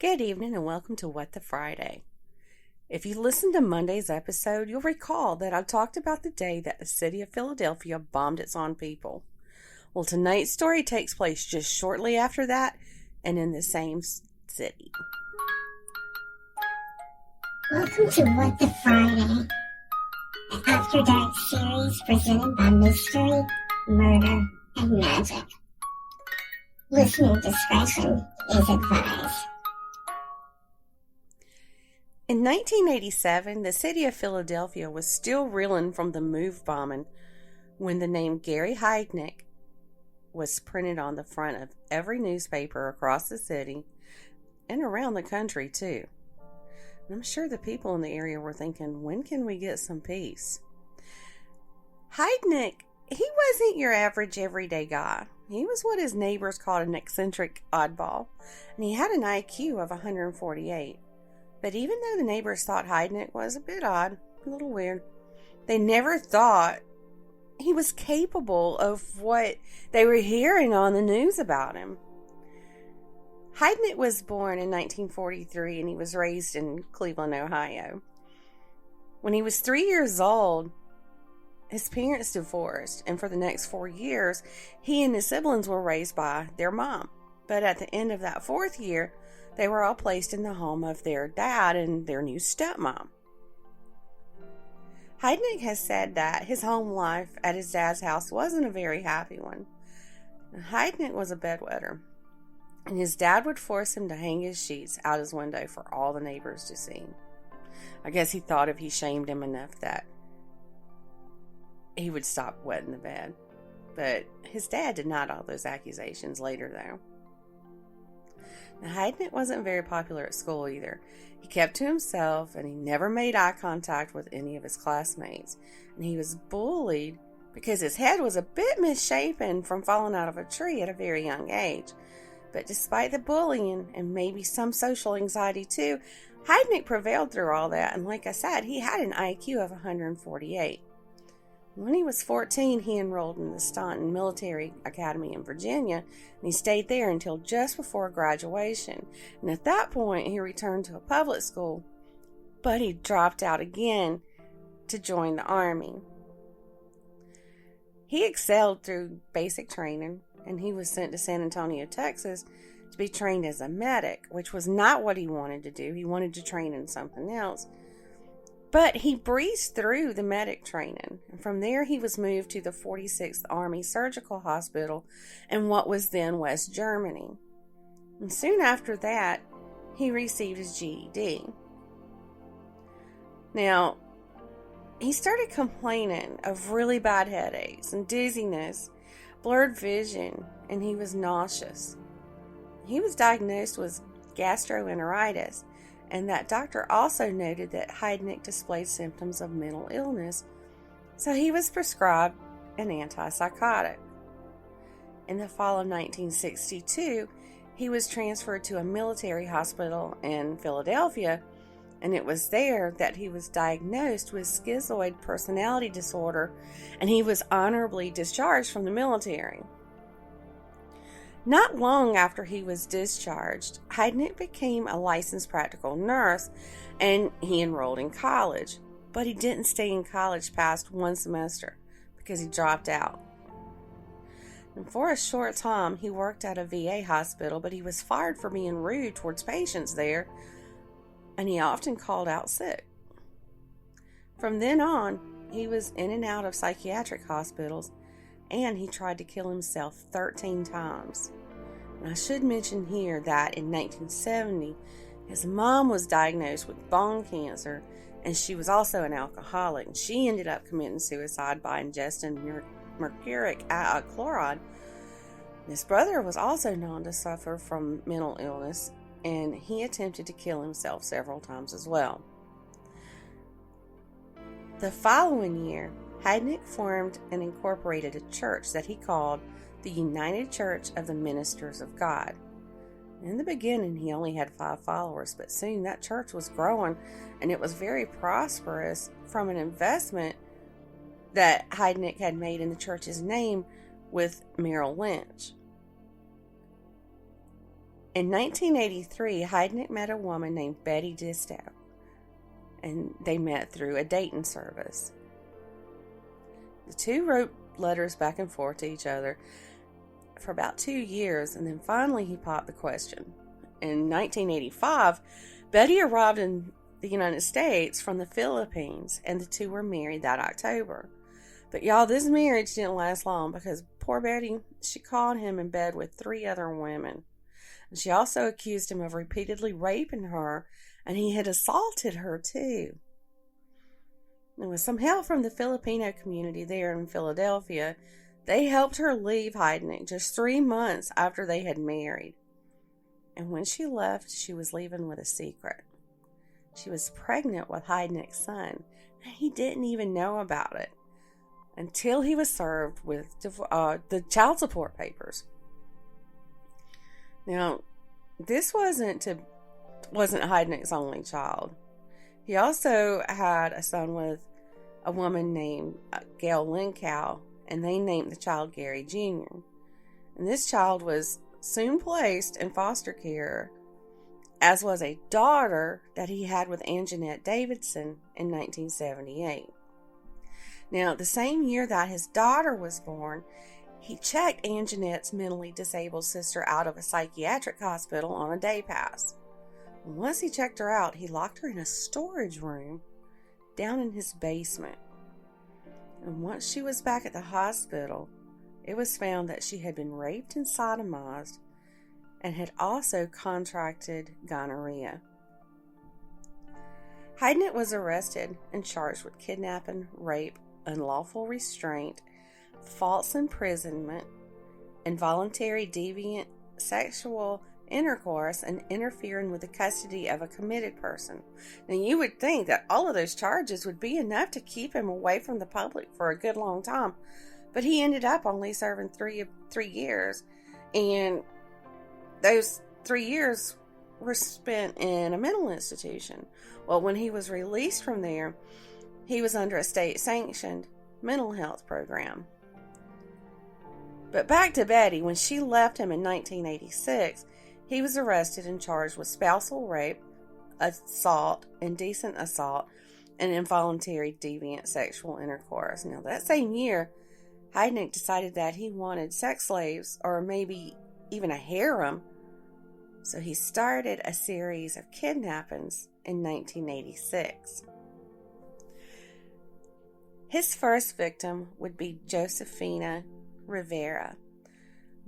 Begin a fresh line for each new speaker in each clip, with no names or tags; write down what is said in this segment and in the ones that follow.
Good evening and welcome to WTFriday. If you listened to Monday's episode, you'll recall that I talked about the day that the city of Philadelphia bombed its own people. Well, tonight's story takes place just shortly after that and in the same city.
Welcome to WTFriday, an After Dark series presented by Mystery, Murder, and Magic. Listener discretion is advised.
In 1987, the city of Philadelphia was still reeling from the move bombing when the name Gary Heidnik was printed on the front of every newspaper across the city and around the country too. And I'm sure the people in the area were thinking, when can we get some peace? Heidnik, he wasn't your average everyday guy. He was what his neighbors called an eccentric oddball, and he had an IQ of 148. But even though the neighbors thought Heidnik was a bit odd, a little weird, they never thought he was capable of what they were hearing on the news about him. Heidnik was born in 1943 and he was raised in Cleveland, Ohio. When he was 3 years old, his parents divorced, and for the next 4 years, he and his siblings were raised by their mom. But at the end of that fourth year, they were all placed in the home of their dad and their new stepmom. Heidnik has said that his home life at his dad's house wasn't a very happy one. Heidnik was a bedwetter, and his dad would force him to hang his sheets out his window for all the neighbors to see. I guess he thought if he shamed him enough that he would stop wetting the bed. But his dad denied all those accusations later, though. Now, Heidnik wasn't very popular at school either. He kept to himself, and he never made eye contact with any of his classmates. And he was bullied because his head was a bit misshapen from falling out of a tree at a very young age. But despite the bullying, and maybe some social anxiety too, Heidnik prevailed through all that, and like I said, he had an IQ of 148. When he was 14, he enrolled in the Staunton Military Academy in Virginia, and he stayed there until just before graduation. And at that point, he returned to a public school, but he dropped out again to join the Army. He excelled through basic training, and he was sent to San Antonio, Texas, to be trained as a medic, which was not what he wanted to do. He wanted to train in something else. But he breezed through the medic training, and from there he was moved to the 46th Army Surgical Hospital in what was then West Germany. And soon after that, he received his GED. Now, he started complaining of really bad headaches and dizziness, blurred vision, and he was nauseous. He was diagnosed with gastroenteritis, and that doctor also noted that Heidnik displayed symptoms of mental illness, so he was prescribed an antipsychotic. In the fall of 1962, he was transferred to a military hospital in Philadelphia, and it was there that he was diagnosed with schizoid personality disorder, and he was honorably discharged from the military. Not long after he was discharged, Heidnik became a licensed practical nurse, and he enrolled in college. But he didn't stay in college past one semester because he dropped out. And for a short time, he worked at a VA hospital, but he was fired for being rude towards patients there, and he often called out sick. From then on, he was in and out of psychiatric hospitals, and he tried to kill himself 13 times. And I should mention here that in 1970, his mom was diagnosed with bone cancer, and she was also an alcoholic. And she ended up committing suicide by ingesting mercuric chloride. His brother was also known to suffer from mental illness, and he attempted to kill himself several times as well. The following year, Heidnik formed and incorporated a church that he called the United Church of the Ministers of God. In the beginning, he only had 5 followers, but soon that church was growing, and it was very prosperous from an investment that Heidnik had made in the church's name with Merrill Lynch. In 1983, Heidnik met a woman named Betty Distow, and they met through a dating service. The two wrote letters back and forth to each other for about 2 years, and then finally he popped the question. In 1985, Betty arrived in the United States from the Philippines, and the two were married that October. But y'all, this marriage didn't last long because poor Betty, she caught him in bed with 3 other women. And she also accused him of repeatedly raping her, and he had assaulted her too. And with some help from the Filipino community there in Philadelphia, they helped her leave Heidnik just 3 months after they had married. And when she left, she was leaving with a secret. She was pregnant with Heidnik's son, and he didn't even know about it until he was served with the child support papers. Now, this wasn't Heidnik's only child. He also had a son with a woman named Gail Linkow, and they named the child Gary Jr. And this child was soon placed in foster care, as was a daughter that he had with Anjanette Davidson in 1978. Now, the same year that his daughter was born, he checked Anjanette's mentally disabled sister out of a psychiatric hospital on a day pass. Once he checked her out, he locked her in a storage room down in his basement. And once she was back at the hospital, it was found that she had been raped and sodomized and had also contracted gonorrhea. Heidnik was arrested and charged with kidnapping, rape, unlawful restraint, false imprisonment, involuntary deviant sexual intercourse, and interfering with the custody of a committed person. Now, you would think that all of those charges would be enough to keep him away from the public for a good long time, but he ended up only serving three years, and those 3 years were spent in a mental institution. Well, when he was released from there, he was under a state-sanctioned mental health program. But back to Betty, when she left him in 1986, he was arrested and charged with spousal rape, assault, indecent assault, and involuntary deviant sexual intercourse. Now, that same year, Heidnik decided that he wanted sex slaves, or maybe even a harem, so he started a series of kidnappings in 1986. His first victim would be Josefina Rivera.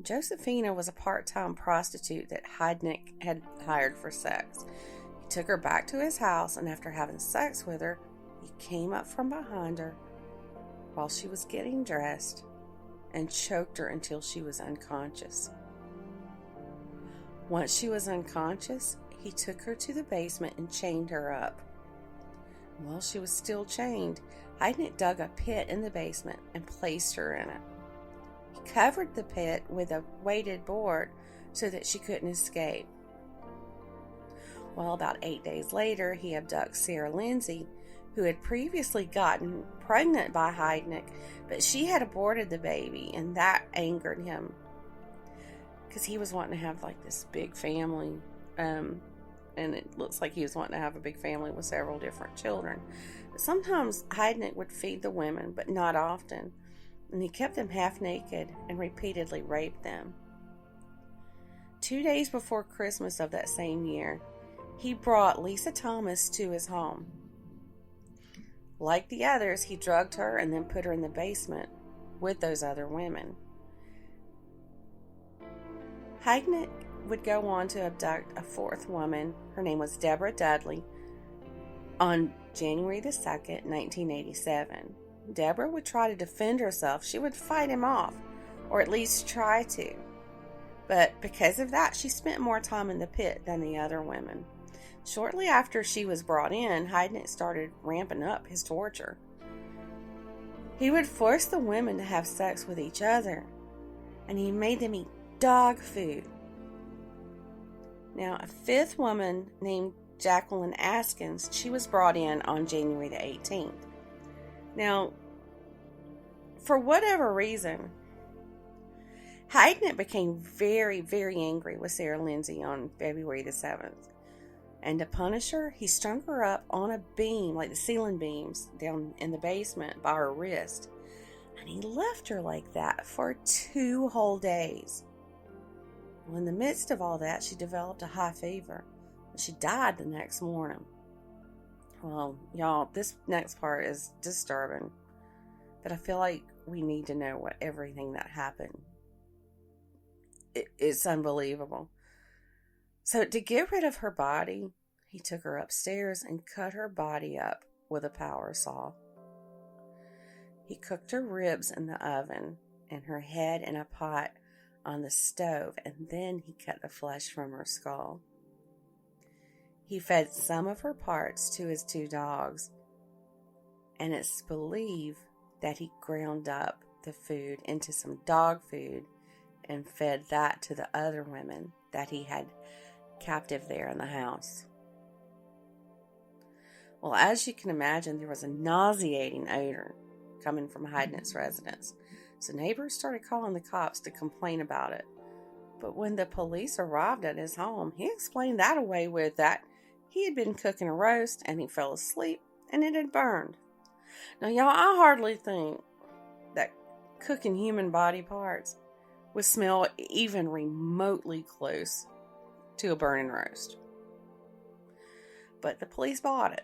Josephina was a part-time prostitute that Heidnik had hired for sex. He took her back to his house, and after having sex with her, he came up from behind her while she was getting dressed and choked her until she was unconscious. Once she was unconscious, he took her to the basement and chained her up. While she was still chained, Heidnik dug a pit in the basement and placed her in it. He covered the pit with a weighted board so that she couldn't escape. Well, about 8 days later, he abducts Sarah Lindsay, who had previously gotten pregnant by Heidnik, but she had aborted the baby, and that angered him because he was wanting to have like this big family, and it looks like he was wanting to have a big family with several different children. But sometimes Heidnik would feed the women, but not often, and he kept them half naked and repeatedly raped them. 2 days before Christmas of that same year, he brought Lisa Thomas to his home. Like the others, he drugged her and then put her in the basement with those other women. Heidnik would go on to abduct a fourth woman. Her name was Deborah Dudley on January the 2nd, 1987. Deborah would try to defend herself. She would fight him off, or at least try to. But because of that, she spent more time in the pit than the other women. Shortly after she was brought in, Heidnik started ramping up his torture. He would force the women to have sex with each other, and he made them eat dog food. Now, a fifth woman named Jacqueline Askins, she was brought in on January the 18th. Now, for whatever reason, Heidnik became very, very angry with Sarah Lindsay on February the 7th. And to punish her, he strung her up on a beam, like the ceiling beams, down in the basement by her wrist. And he left her like that for 2 whole days. Well, in the midst of all that, she developed a high fever. She died the next morning. Well, y'all, this next part is disturbing. But I feel like we need to know everything that happened. It's unbelievable. So to get rid of her body, he took her upstairs and cut her body up with a power saw. He cooked her ribs in the oven and her head in a pot on the stove, and then he cut the flesh from her skull. He fed some of her parts to his 2 dogs, and it's believed that he ground up the food into some dog food and fed that to the other women that he had captive there in the house. Well, as you can imagine, there was a nauseating odor coming from Heidnik's residence, so neighbors started calling the cops to complain about it. But when the police arrived at his home, he explained that away with that he had been cooking a roast and he fell asleep and it had burned. Now, y'all, I hardly think that cooking human body parts would smell even remotely close to a burning roast. But the police bought it.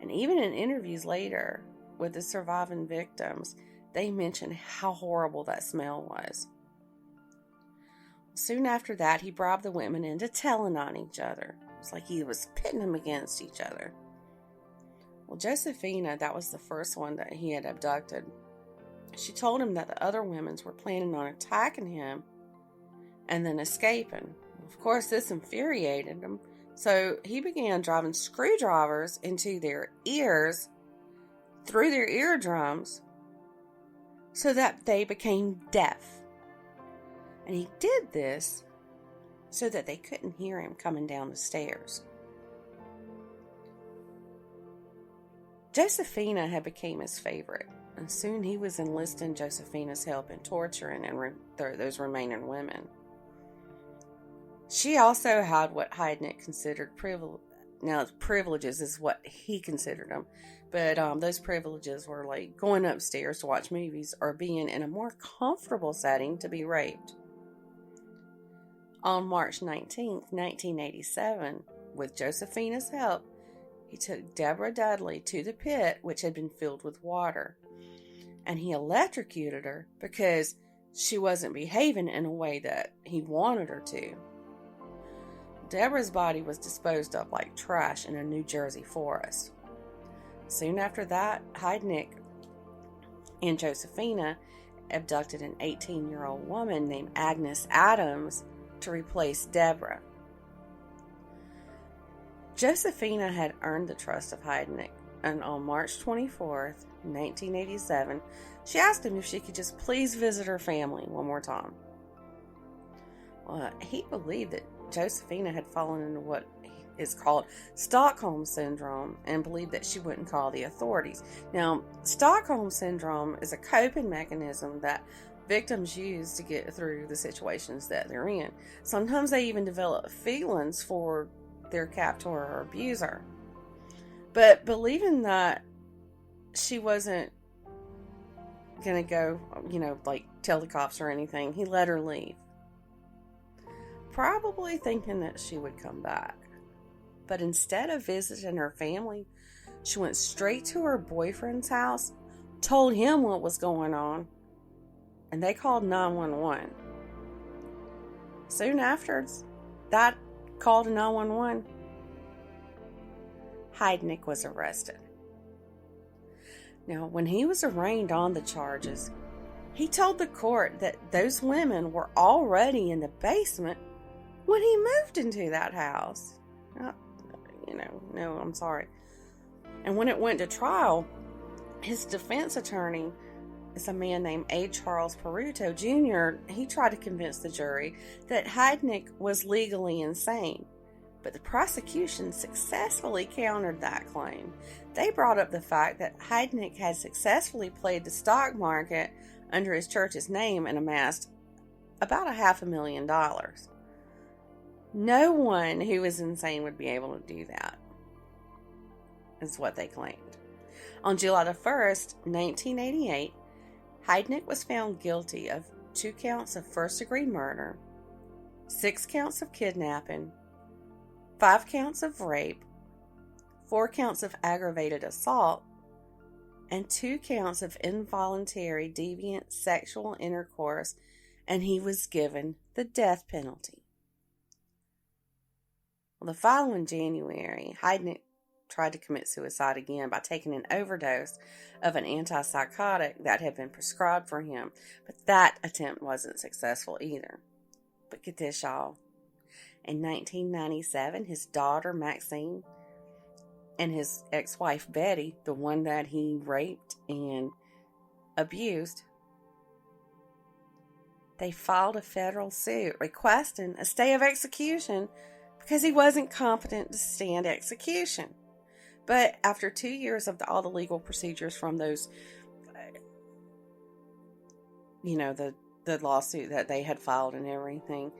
And even in interviews later with the surviving victims, they mentioned how horrible that smell was. Soon after that, he bribed the women into telling on each other. It's like he was pitting them against each other. Well, Josephina, that was the first one that he had abducted. She told him that the other women were planning on attacking him and then escaping. Of course, this infuriated him, so he began driving screwdrivers into their ears, through their eardrums, so that they became deaf. And he did this so that they couldn't hear him coming down the stairs. Josephina had become his favorite, and soon he was enlisting Josephina's help in torturing those remaining women. She also had what Heidnik considered privilege. Now, privileges is what he considered them, but those privileges were like going upstairs to watch movies or being in a more comfortable setting to be raped. On March 19th, 1987, with Josephina's help, he took Deborah Dudley to the pit, which had been filled with water, and he electrocuted her because she wasn't behaving in a way that he wanted her to. Deborah's body was disposed of like trash in a New Jersey forest. Soon after that, Heidnik and Josephina abducted an 18-year-old woman named Agnes Adams to replace Deborah. Josephina had earned the trust of Heidnik, and on March 24th, 1987, she asked him if she could just please visit her family one more time. Well, he believed that Josephina had fallen into what is called Stockholm Syndrome and believed that she wouldn't call the authorities. Now, Stockholm Syndrome is a coping mechanism that victims use to get through the situations that they're in. Sometimes they even develop feelings for their captor or abuser. But believing that she wasn't going to go, tell the cops or anything, he let her leave. Probably thinking that she would come back. But instead of visiting her family, she went straight to her boyfriend's house, told him what was going on, and they called 911. Soon after that call to 911, Heidnik was arrested. Now, when he was arraigned on the charges, he told the court that those women were already in the basement when he moved into that house. No, I'm sorry. And when it went to trial, his defense attorney is a man named A. Charles Peruto Jr. He tried to convince the jury that Heidnik was legally insane, but the prosecution successfully countered that claim. They brought up the fact that Heidnik had successfully played the stock market under his church's name and amassed about $500,000. No one who is insane would be able to do that, is what they claimed. On July the 1st, 1988, Heidnik was found guilty of 2 counts of first-degree murder, 6 counts of kidnapping, 5 counts of rape, 4 counts of aggravated assault, and 2 counts of involuntary deviant sexual intercourse, and he was given the death penalty. Well, the following January, Heidnik tried to commit suicide again by taking an overdose of an antipsychotic that had been prescribed for him, but that attempt wasn't successful either. But get this, y'all. In 1997, his daughter Maxine and his ex-wife Betty, the one that he raped and abused, they filed a federal suit requesting a stay of execution because he wasn't competent to stand execution. But after 2 years of all the legal procedures from those, the lawsuit that they had filed and everything,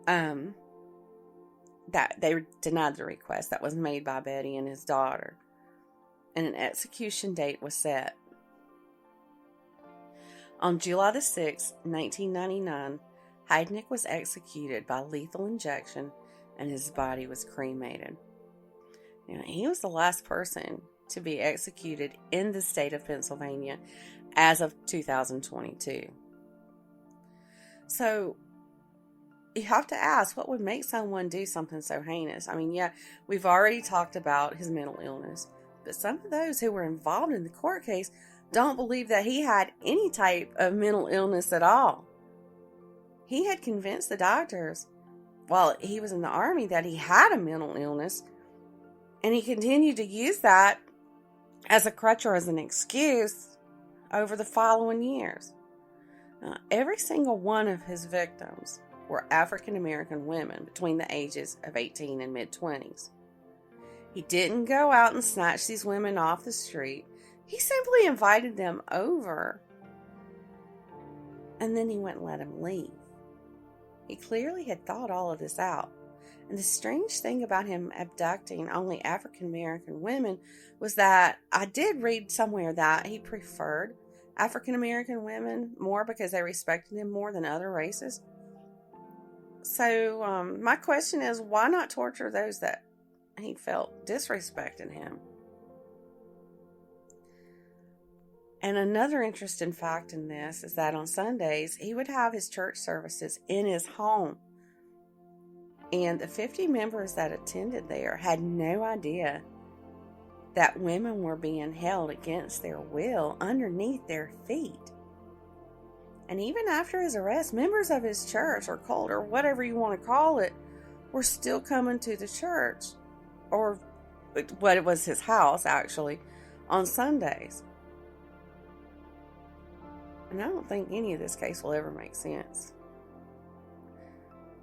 that they denied the request that was made by Betty and his daughter, and an execution date was set. On July the 6th, 1999, Heidnik was executed by lethal injection, and his body was cremated. Now, he was the last person to be executed in the state of Pennsylvania as of 2022. So, you have to ask, what would make someone do something so heinous? I mean, yeah, we've already talked about his mental illness, but some of those who were involved in the court case don't believe that he had any type of mental illness at all. He had convinced the doctors while he was in the army that he had a mental illness, and he continued to use that as a crutch or as an excuse over the following years. Now, every single one of his victims were African American women between the ages of 18 and mid-20s. He didn't go out and snatch these women off the street. He simply invited them over, and then he went and let them leave. He clearly had thought all of this out. And the strange thing about him abducting only African American women was that I did read somewhere that he preferred African American women more because they respected him more than other races. So my question is, why not torture those that he felt disrespected him? And another interesting fact in this is that on Sundays, he would have his church services in his home. And the 50 members that attended there had no idea that women were being held against their will underneath their feet. And even after his arrest, members of his church or cult or whatever you want to call it were still coming to the church, or what it was his house actually, on Sundays. And I don't think any of this case will ever make sense.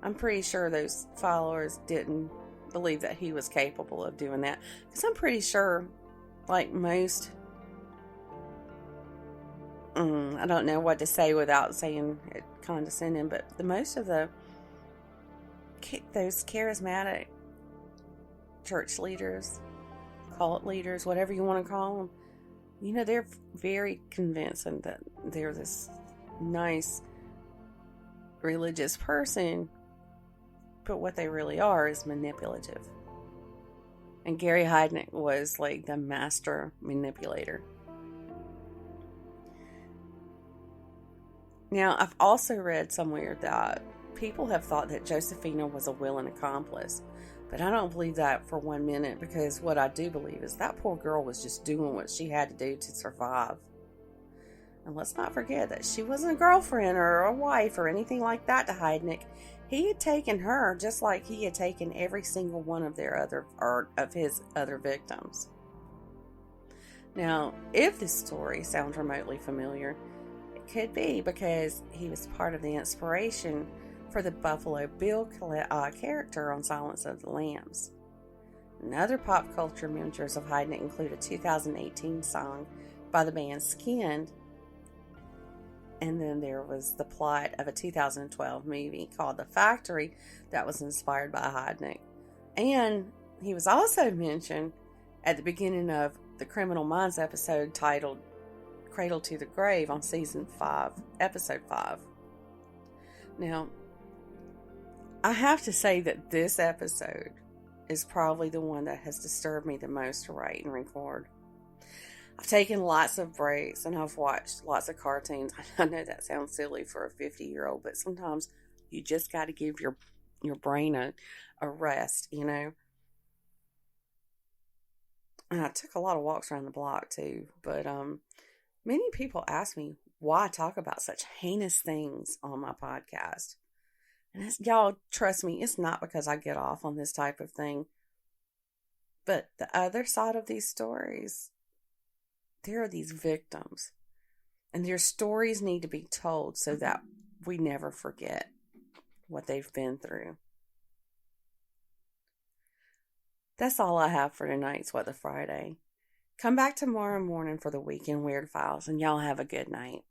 I'm pretty sure those followers didn't believe that he was capable of doing that. Because I'm pretty sure, like most, I don't know what to say without saying it condescending, but most of those charismatic church leaders, cult leaders, whatever you want to call them, they're very convincing that they're this nice religious person, but what they really are is manipulative. And Gary Heidnik was like the master manipulator. Now, I've also read somewhere that people have thought that Josephina was a willing accomplice, but I don't believe that for 1 minute, because what I do believe is that poor girl was just doing what she had to do to survive. And let's not forget that she wasn't a girlfriend or a wife or anything like that to Heidnik. He had taken her just like he had taken every single one of his other victims. Now, if this story sounds remotely familiar, it could be because he was part of the inspiration for the Buffalo Bill character on Silence of the Lambs. And other pop culture mentors of Heidnik include a 2018 song by the band Skinned And then there was the plot of a 2012 movie called The Factory that was inspired by Heidnik. And he was also mentioned at the beginning of the Criminal Minds episode titled Cradle to the Grave on season 5, episode 5. Now, I have to say that this episode is probably the one that has disturbed me the most to write and record. I've taken lots of breaks and I've watched lots of cartoons. I know that sounds silly for a 50-year-old, but sometimes you just got to give your brain a rest, you know. And I took a lot of walks around the block too, but many people ask me why I talk about such heinous things on my podcast. And y'all, trust me, it's not because I get off on this type of thing. But the other side of these stories, there are these victims. And their stories need to be told so that we never forget what they've been through. That's all I have for tonight's What the Friday. Come back tomorrow morning for the Weekend Weird Files, and y'all have a good night.